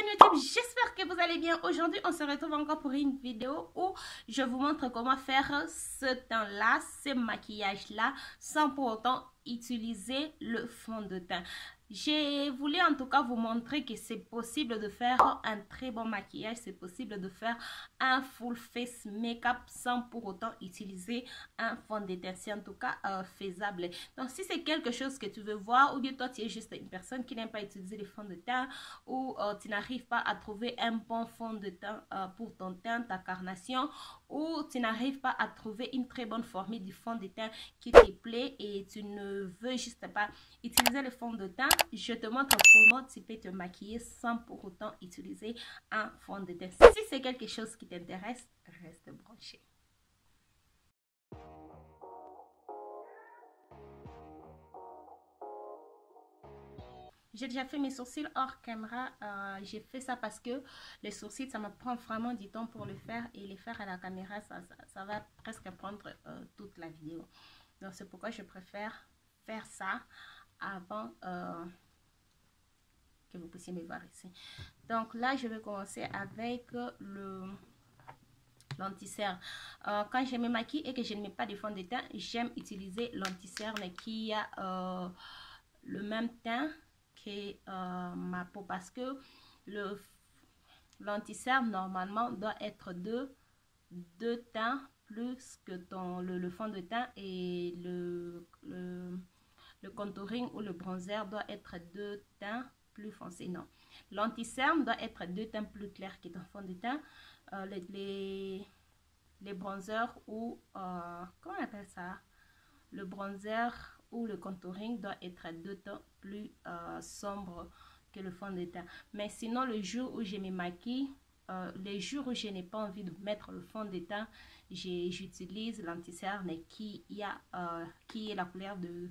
chaîne YouTube, j'espère que vous allez bien. Aujourd'hui, on se retrouve encore pour une vidéo où je vous montre comment faire ce teint-là, ce maquillage-là, sans pour autant utiliser le fond de teint. J'ai voulu en tout cas vous montrer que c'est possible de faire un très bon maquillage, c'est possible de faire un full face make-up sans pour autant utiliser un fond de teint. C'est en tout cas faisable. Donc si c'est quelque chose que tu veux voir, ou bien toi tu es juste une personne qui n'aime pas utiliser les fonds de teint, ou tu n'arrives pas à trouver un bon fond de teint pour ton teint, ta carnation, ou tu n'arrives pas à trouver une très bonne formule du fond de teint qui te plaît et tu ne veux juste pas utiliser le fond de teint, je te montre comment tu peux te maquiller sans pour autant utiliser un fond de teint. Si c'est quelque chose qui t'intéresse, reste branché. J'ai déjà fait mes sourcils hors caméra. J'ai fait ça parce que les sourcils, ça me prend vraiment du temps pour le faire. Et les faire à la caméra, ça va presque prendre toute la vidéo. Donc, c'est pourquoi je préfère faire ça avant que vous puissiez me voir ici. Donc là, je vais commencer avec le l'anti-cerne. Quand je me maquille et que je ne mets pas de fond de teint, j'aime utiliser l'anti-cerne qui a le même teint que ma peau, parce que l'anti-cerne normalement doit être deux teints plus que le fond de teint, et le contouring ou le bronzer doit être deux teints plus foncés. Non, l'anti-cerne doit être deux teints plus clairs que ton fond de teint. Les bronzers ou comment on appelle ça, le bronzer ou le contouring doit être deux tons plus sombres que le fond de teint. Mais sinon, le jour où je me maquille, les jours où je n'ai pas envie de mettre le fond de teint, j'utilise l'anti-cerne qui est la couleur de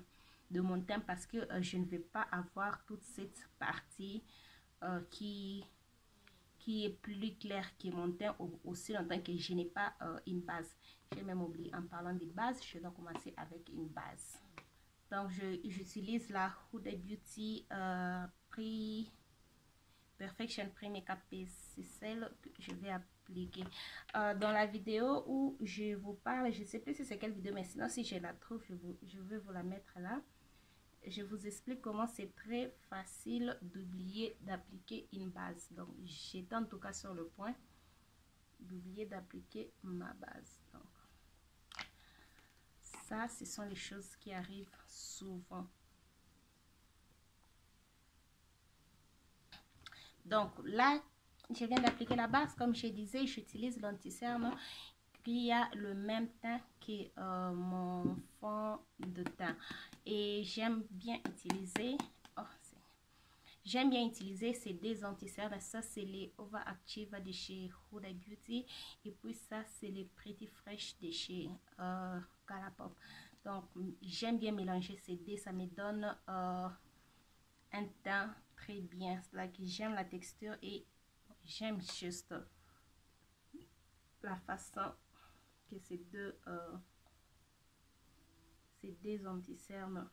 mon teint, parce que je ne vais pas avoir toute cette partie qui est plus clair que mon teint aussi longtemps que je n'ai pas une base. J'ai même oublié, en parlant de base, je dois commencer avec une base. Donc j'utilise la Huda Beauty Perfection Pre-Makeup Base. C'est celle que je vais appliquer. Dans la vidéo où je vous parle, je ne sais plus si c'est quelle vidéo, mais sinon si je la trouve, je vais vous la mettre là. Je vous explique comment c'est très facile d'oublier d'appliquer une base. Donc, j'étais en tout cas sur le point d'oublier d'appliquer ma base. Donc, ça, ce sont les choses qui arrivent souvent. Donc, là, je viens d'appliquer la base. Comme je disais, j'utilise l'anti-cerne qui a le même teint que mon fond de teint. Et j'aime bien utiliser... J'aime bien utiliser ces deux anti-cernes. Ça, c'est les Over Active de chez Huda Beauty. Et puis ça, c'est les Pretty Fresh de chez Colourpop. Donc, j'aime bien mélanger ces deux. Ça me donne un teint très bien. Like, j'aime la texture et j'aime juste la façon que ces deux anti-cernes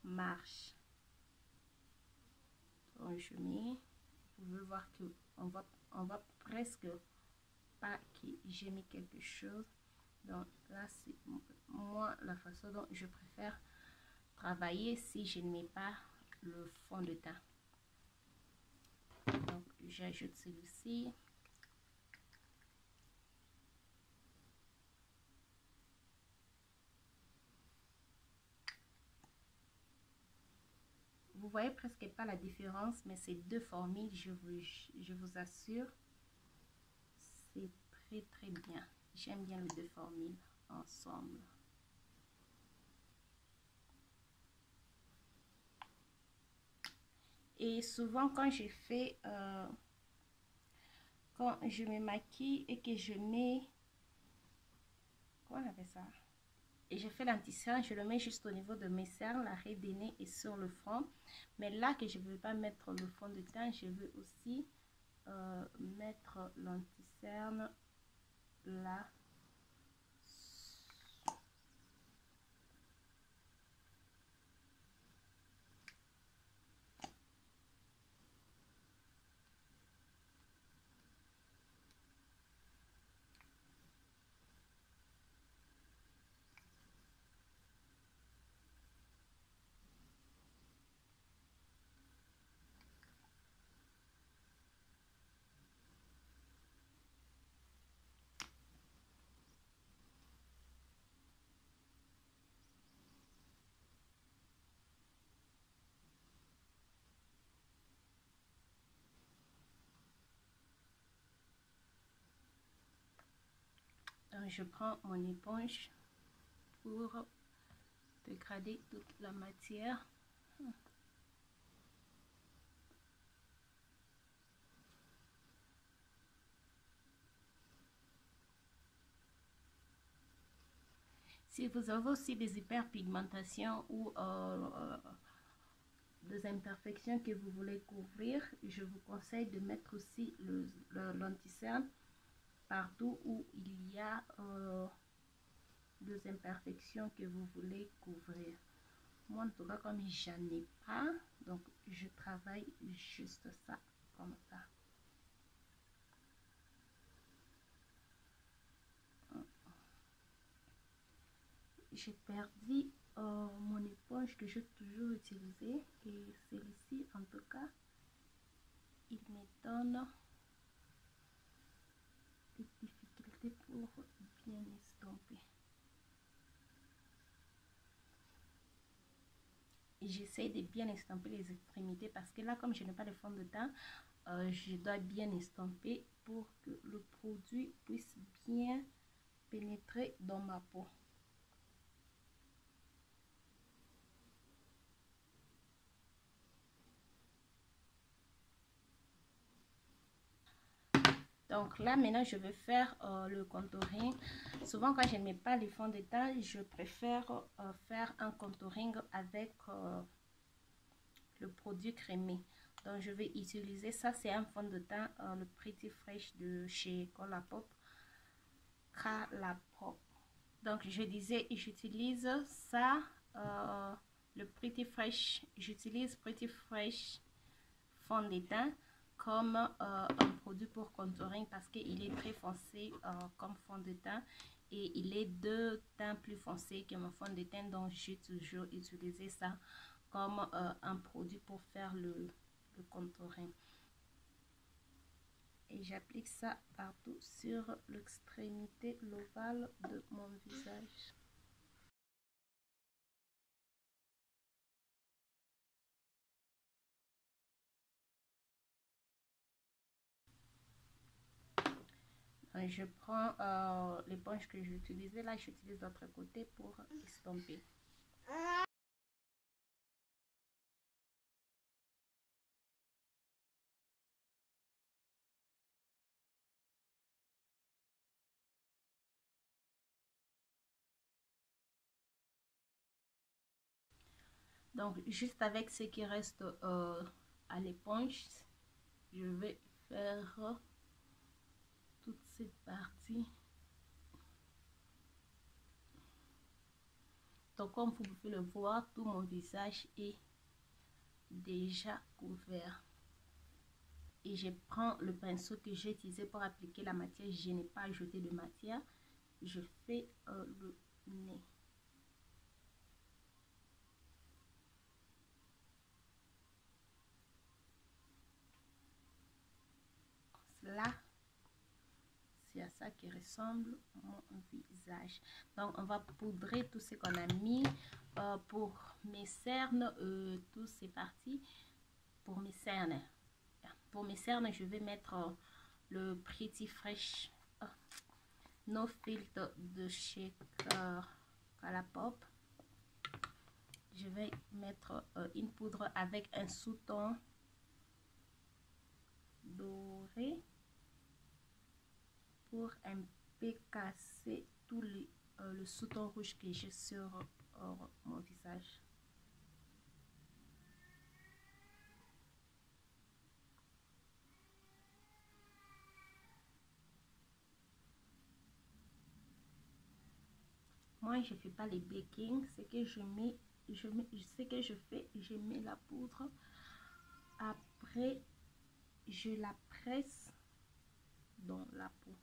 marchent. Donc, je mets, vous pouvez voir que on voit presque pas que j'ai mis quelque chose. Donc là, c'est moi la façon dont je préfère travailler si je ne mets pas le fond de teint. Donc j'ajoute celui-ci. Vous voyez presque pas la différence, mais ces deux formules, je vous assure, c'est très bien. J'aime bien les deux formules ensemble. Et souvent quand je fais, quand je me maquille et que je mets, comment on appelle ça? Et je fais l'anti-cerne, je le mets juste au niveau de mes cernes, l'arrêt des nez et sur le front. Mais là que je ne veux pas mettre le fond de teint, je veux aussi mettre l'anti-cerne là. Donc je prends mon éponge pour dégrader toute la matière. Si vous avez aussi des hyperpigmentations ou des imperfections que vous voulez couvrir, je vous conseille de mettre aussi l'anti-cerne partout où il y a des imperfections que vous voulez couvrir. Moi, en tout cas, comme j'en ai pas, donc je travaille juste ça, comme ça. J'ai perdu mon éponge que j'ai toujours utilisée, et celle-ci, en tout cas, il me donne des difficultés pour bien estomper. J'essaie de bien estomper les extrémités parce que là, comme je n'ai pas de fond de teint, je dois bien estomper pour que le produit puisse bien pénétrer dans ma peau. Donc là, maintenant, je vais faire le contouring. Souvent, quand je ne mets pas les fonds de teint, je préfère faire un contouring avec le produit crémé. Donc, je vais utiliser ça. C'est un fond de teint, le Pretty Fresh de chez Colourpop. Donc, je disais, j'utilise ça, le Pretty Fresh. J'utilise Pretty Fresh fond de teint comme un produit pour contouring parce qu'il est très foncé comme fond de teint et il est 2 teints plus foncé que mon fond de teint, donc j'ai toujours utilisé ça comme un produit pour faire le contouring. Et j'applique ça partout sur l'extrémité l'ovale de mon visage. Je prends l'éponge que j'utilisais là, j'utilise l'autre côté pour estomper. Donc, juste avec ce qui reste à l'éponge, je vais faire toute cette partie. Donc, comme vous pouvez le voir, tout mon visage est déjà couvert. Et je prends le pinceau que j'ai utilisé pour appliquer la matière. Je n'ai pas ajouté de matière. Je fais le nez. Là, c'est à ça qui ressemble mon visage. Donc, on va poudrer tout ce qu'on a mis pour mes cernes, tout c'est parti pour mes cernes. Pour mes cernes, je vais mettre le Pretty Fresh No Filtre de chez Colourpop. Je vais mettre une poudre avec un sous-ton doré pour un peu casser tout le sous-ton rouge que j'ai sur mon visage. Moi, je fais pas les baking, c'est que je mets, ce que je fais, je mets la poudre, après je la presse dans la peau.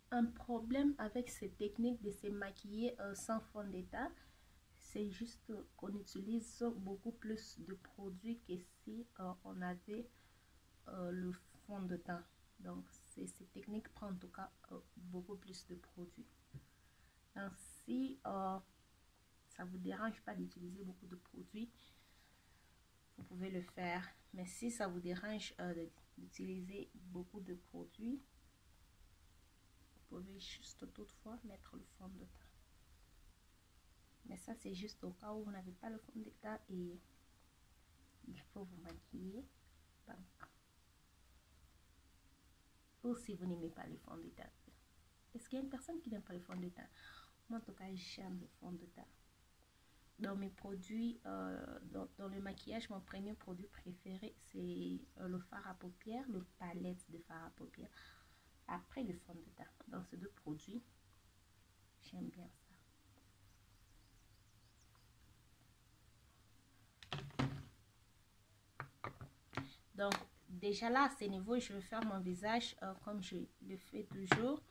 Un problème avec cette technique de se maquiller sans fond de teint, c'est juste qu'on utilise beaucoup plus de produits que si on avait le fond de teint. Donc cette technique prend en tout cas beaucoup plus de produits. Ainsi, ça vous dérange pas d'utiliser beaucoup de produits, vous pouvez le faire. Mais si ça vous dérange d'utiliser beaucoup de produits, vous pouvez juste toutefois mettre le fond de teint. Mais ça, c'est juste au cas où vous n'avez pas le fond de teint et il faut vous maquiller. Donc, ou si vous n'aimez pas le fond de teint. Est-ce qu'il y a une personne qui n'aime pas le fond de teint? Moi, en tout cas, j'aime le fond de teint. Dans mes produits, dans le maquillage, mon premier produit préféré, c'est le fard à paupières, le palette de fard à paupières. Après le fond de teint. Dans ces deux produits, j'aime bien ça. Donc, déjà là, à ce niveau, je vais faire mon visage comme je le fais toujours.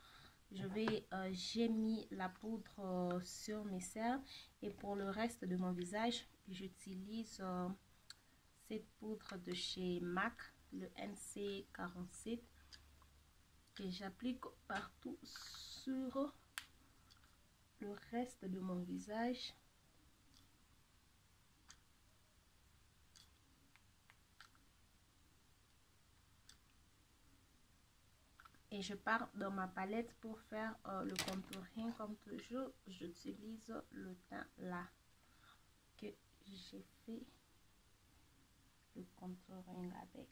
J'ai mis la poudre sur mes cernes et pour le reste de mon visage, j'utilise cette poudre de chez MAC, le NC47, que j'applique partout sur le reste de mon visage. Et je pars dans ma palette pour faire le contouring. Comme toujours, j'utilise le teint là que j'ai fait le contouring avec.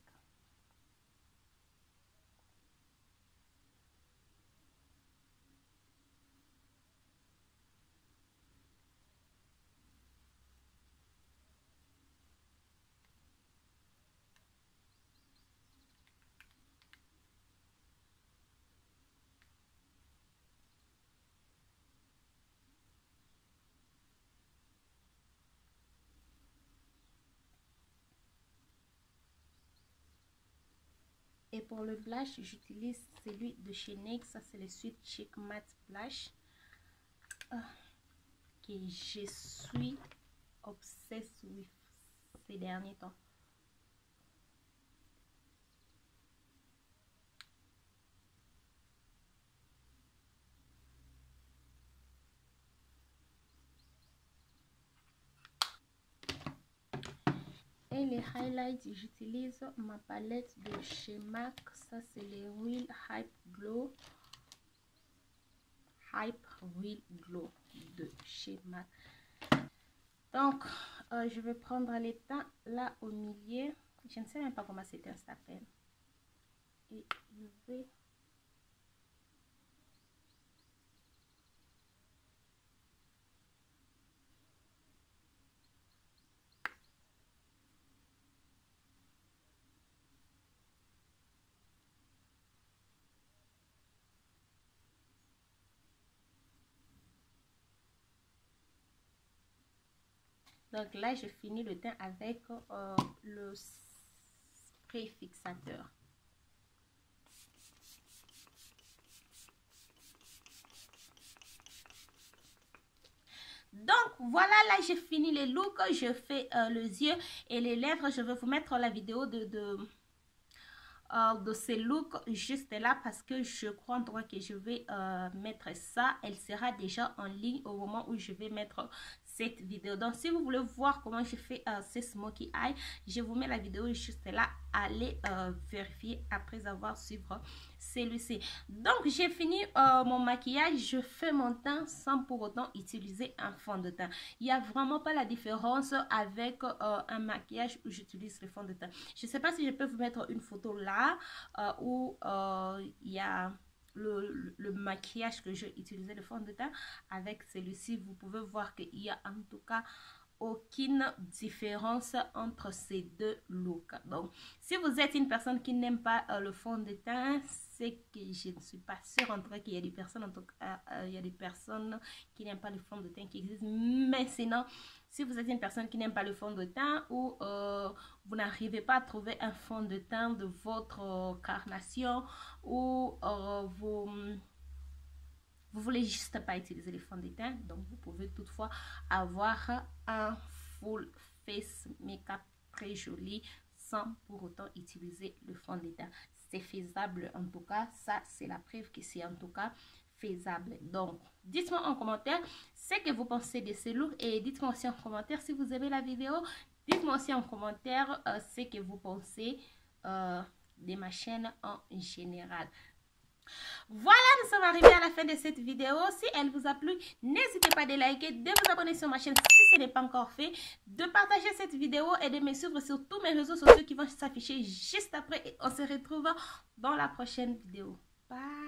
Et pour le blush, j'utilise celui de chez NYX. Ça, c'est le Sweet Chic Matte Blush. Que je suis obsesse with ces derniers temps. Et les highlights, j'utilise ma palette de chez MAC. Ça, c'est les Real Hype Glow. Hype Real Glow de chez MAC. Donc, je vais prendre les teints là au milieu. Je ne sais même pas comment ces teints s'appellent. Et je vais... Donc là, je finis le teint avec le spray fixateur. Donc voilà, là j'ai fini les looks. Je fais les yeux et les lèvres. Je vais vous mettre la vidéo de ces looks juste là parce que je crois en tout cas que je vais mettre ça. Elle sera déjà en ligne au moment où je vais mettre cette vidéo. Donc si vous voulez voir comment je fais ces smoky eye, je vous mets la vidéo juste là. Allez vérifier après avoir suivi celui-ci. Donc j'ai fini mon maquillage. Je fais mon teint sans pour autant utiliser un fond de teint. Il n'y a vraiment pas la différence avec un maquillage où j'utilise le fond de teint. Je ne sais pas si je peux vous mettre une photo là où il y a le maquillage que j'ai utilisé, le fond de teint. Avec celui-ci, vous pouvez voir qu'il y a en tout cas aucune différence entre ces deux looks. Donc si vous êtes une personne qui n'aime pas le fond de teint, c'est que je ne suis pas sûre en tout cas qu'il y a des personnes, en tout cas il y a des personnes qui n'aiment pas le fond de teint qui existent. Mais sinon, si vous êtes une personne qui n'aime pas le fond de teint ou vous n'arrivez pas à trouver un fond de teint de votre carnation ou vous voulez juste pas utiliser les fonds de teint, donc vous pouvez toutefois avoir un full face make-up très joli sans pour autant utiliser le fond de teint. C'est faisable en tout cas, ça c'est la preuve que c'est en tout cas faisable. Donc, dites-moi en commentaire ce que vous pensez de ce look et dites-moi aussi en commentaire si vous aimez la vidéo. Dites-moi aussi en commentaire ce que vous pensez de ma chaîne en général. Voilà, nous sommes arrivés à la fin de cette vidéo. Si elle vous a plu, n'hésitez pas à liker, de vous abonner sur ma chaîne si ce n'est pas encore fait, de partager cette vidéo et de me suivre sur tous mes réseaux sociaux qui vont s'afficher juste après. Et on se retrouve dans la prochaine vidéo. Bye!